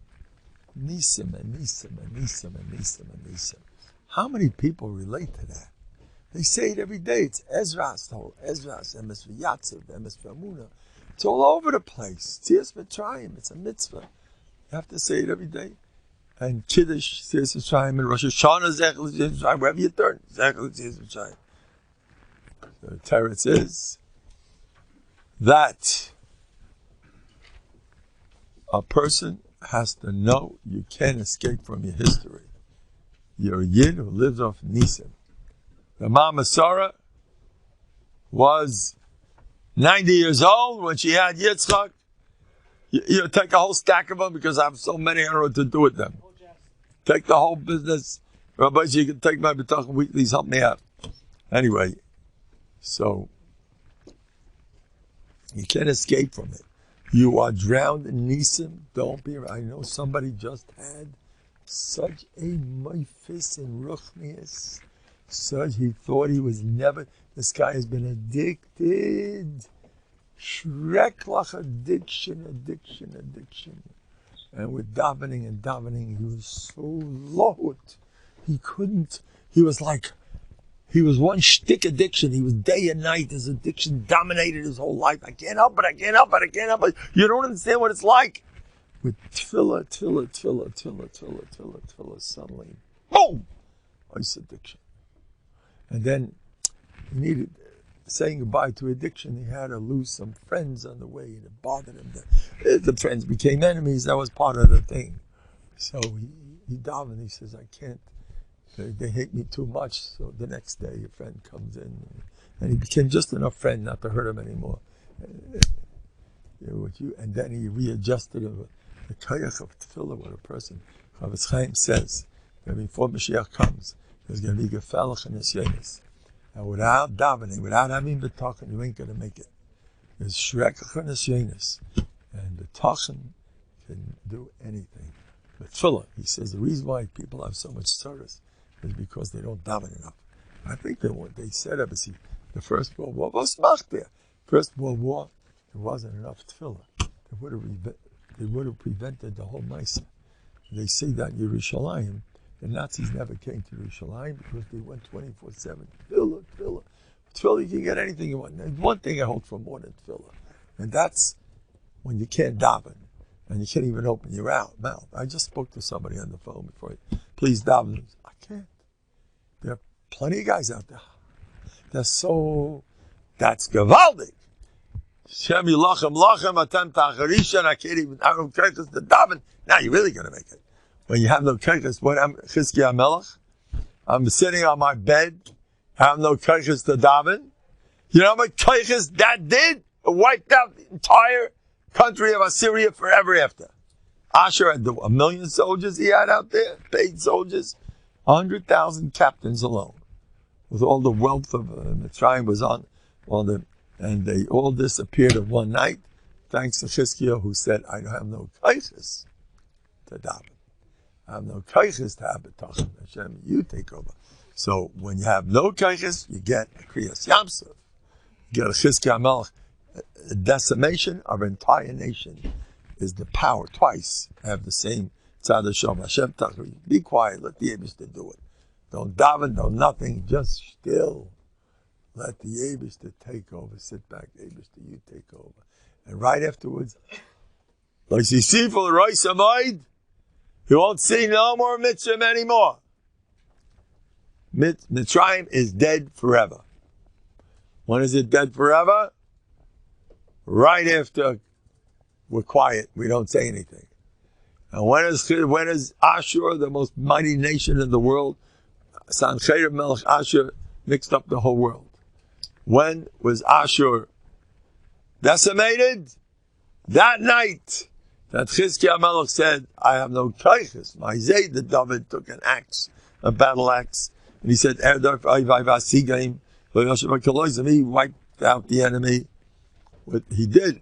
A: Nisim and nisim and nisim and nisim and nisim. How many people relate to that? They say it every day. It's Ezra's, the whole Ezra's, emes v'yatziv, emes v'amuna. It's all over the place. Yetzias Mitzrayim, it's a mitzvah. You have to say it every day. And Kiddush, Yetzias Mitzrayim, and Rosh Hashanah, Zech Yetzias Mitzrayim, wherever you turn, Zech Yetzias Mitzrayim. The teretz is that a person has to know you can't escape from your history. You're a yid who lives off nisim. The Mama Sarah was 90 years old when she had Yitzchak. You take a whole stack of them because I have so many, I don't know what to do with them. Take the whole business. Rabbi, you can take my b'tachon weeklies, help me out. Anyway, so you can't escape from it. You are drowned in nisim. Don't be. I know somebody just had such a meifis and ruchnius. Such he thought he was never. This guy has been addicted. Shreklach addiction. And with davening, he was so loud. He couldn't. He was one shtick addiction. He was day and night. His addiction dominated his whole life. I can't help it. You don't understand what it's like. With tefillah, suddenly, boom! Ice addiction. And then he needed, saying goodbye to addiction, he had to lose some friends on the way, and it bothered him. The friends became enemies. That was part of the thing. So he davened. He says, I can't. They hate me too much. So the next day, a friend comes in, and he became just enough friend not to hurt him anymore. And then he readjusted the kayach of tefillah. What a person, Chavetz Chaim says, that before Mashiach comes, there's going to be gefelach and nisyonis. And without davening, without having b'tachon, you ain't going to make it. There's shrekach and nisyonis, and b'tachon can do anything. But tefillah, he says, the reason why people have so much service is because they don't daven enough. I think they said it, but the First World War was there. First World War, there wasn't enough tefillah. They would have prevented the whole ma'aseh. They say that in Yerushalayim, the Nazis never came to Yerushalayim because they went 24/7. Tefillah. Tefillah, you can get anything you want. There's one thing I hold for more than tefillah, and that's when you can't daven. and you can't even open your mouth. I just spoke to somebody on the phone before. Please daven. I can't. There are plenty of guys out there. That's gewaldig. Shem yilachem lachem atem tacharishan. I can't even. I don't care because the daven. Now you're really gonna make it. When you have no keiches, what I'm Chizkiah Melech, I'm sitting on my bed, I have no keiches to daven. You know how much keiches that did? It wiped out the entire country of Assyria forever after. Asher had 1 million soldiers he had out there, paid soldiers, 100,000 captains alone, with all the wealth of Mitzrayim was on, and they all disappeared in one night, thanks to Chizkiah, who said, I have no keiches to daven. I have no keiches to have b'tachon. Hashem, you take over. So when you have no keiches, you get a kriyas yamsuf. You get a Chizkiah Melech. The decimation of an entire nation is the power. Twice have the same tzad Hashem. Hashem tachri. Be quiet. Let the Eibishter do it. Don't daven. Don't nothing. Just still. Let the Eibishter take over. Sit back, Eibishter. You take over. And right afterwards, like you see for the Reis Amoid, you won't see no more Mitzrayim anymore. Mitzrayim is dead forever. When is it dead forever? Right after we're quiet, we don't say anything. And when is Ashur, the most mighty nation in the world, Sancheir Melech Ashur, mixed up the whole world? When was Ashur decimated? That night that Chizkiah Melech said, I have no keiches. My Zayd, the David, took an axe, a battle axe, and he said, he wiped out the enemy. He did.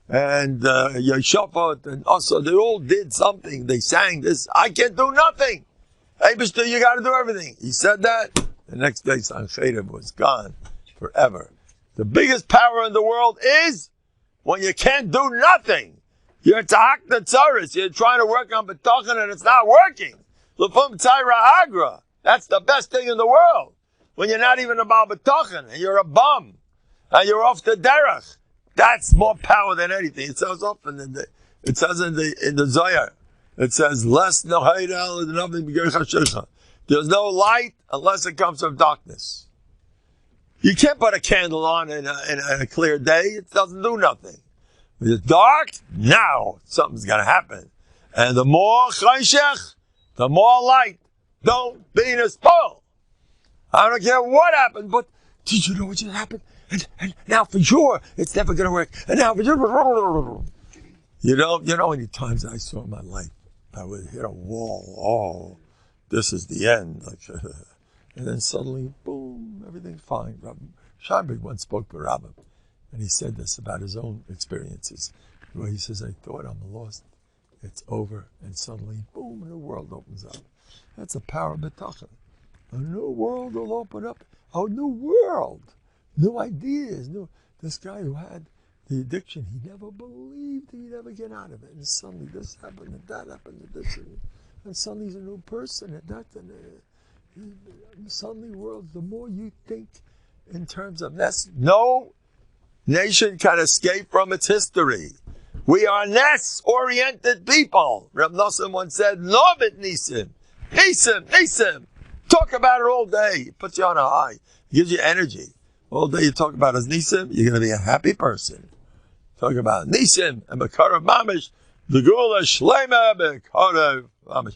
A: And Yeshaphat and also, they all did something. They sang this, I can't do nothing. Hey, Bishta, you got to do everything. He said that. The next day, Sancherim was gone forever. The biggest power in the world is when you can't do nothing. You're ta'ak the tzaris. You're trying to work on b'tachon and it's not working. L'fum tzayra agra. That's the best thing in the world. When you're not even about b'tachon and you're a bum and you're off the derech. That's more power than anything. It says often in the Zohar. It says, "Less no hayda nothing. There's no light unless it comes from darkness. You can't put a candle on in a clear day. It doesn't do nothing. When it's dark, now something's going to happen. And the more chayshech, the more light. Don't be in a spoil. I don't care what happened, but did you know what just happened? And now for sure, it's never going to work. And now for sure, you know how many times I saw in my life, I would hit a wall. Oh, this is the end. And then suddenly, boom, everything's fine. Scheinberg once spoke to Rabbi, and he said this about his own experiences. Where he says, I thought I'm lost. It's over. And suddenly, boom, a new world opens up. That's the power of b'tachon. A new world will open up. A new world. New ideas. This guy who had the addiction, he never believed he'd ever get out of it. And suddenly this happened, and that happened, and this. And suddenly he's a new person, and that. And suddenly world, the more you think in terms of this, no nation can escape from its history. We are ness-oriented people. Reb Nosson once said, love it, Nisim. Nisim. Talk about it all day. It puts you on a high. It gives you energy. All day you talk about as Nisim, you're going to be a happy person. Talk about Nisim and Bekarev Mamish, the Gula Shlema Bekarev Mamish.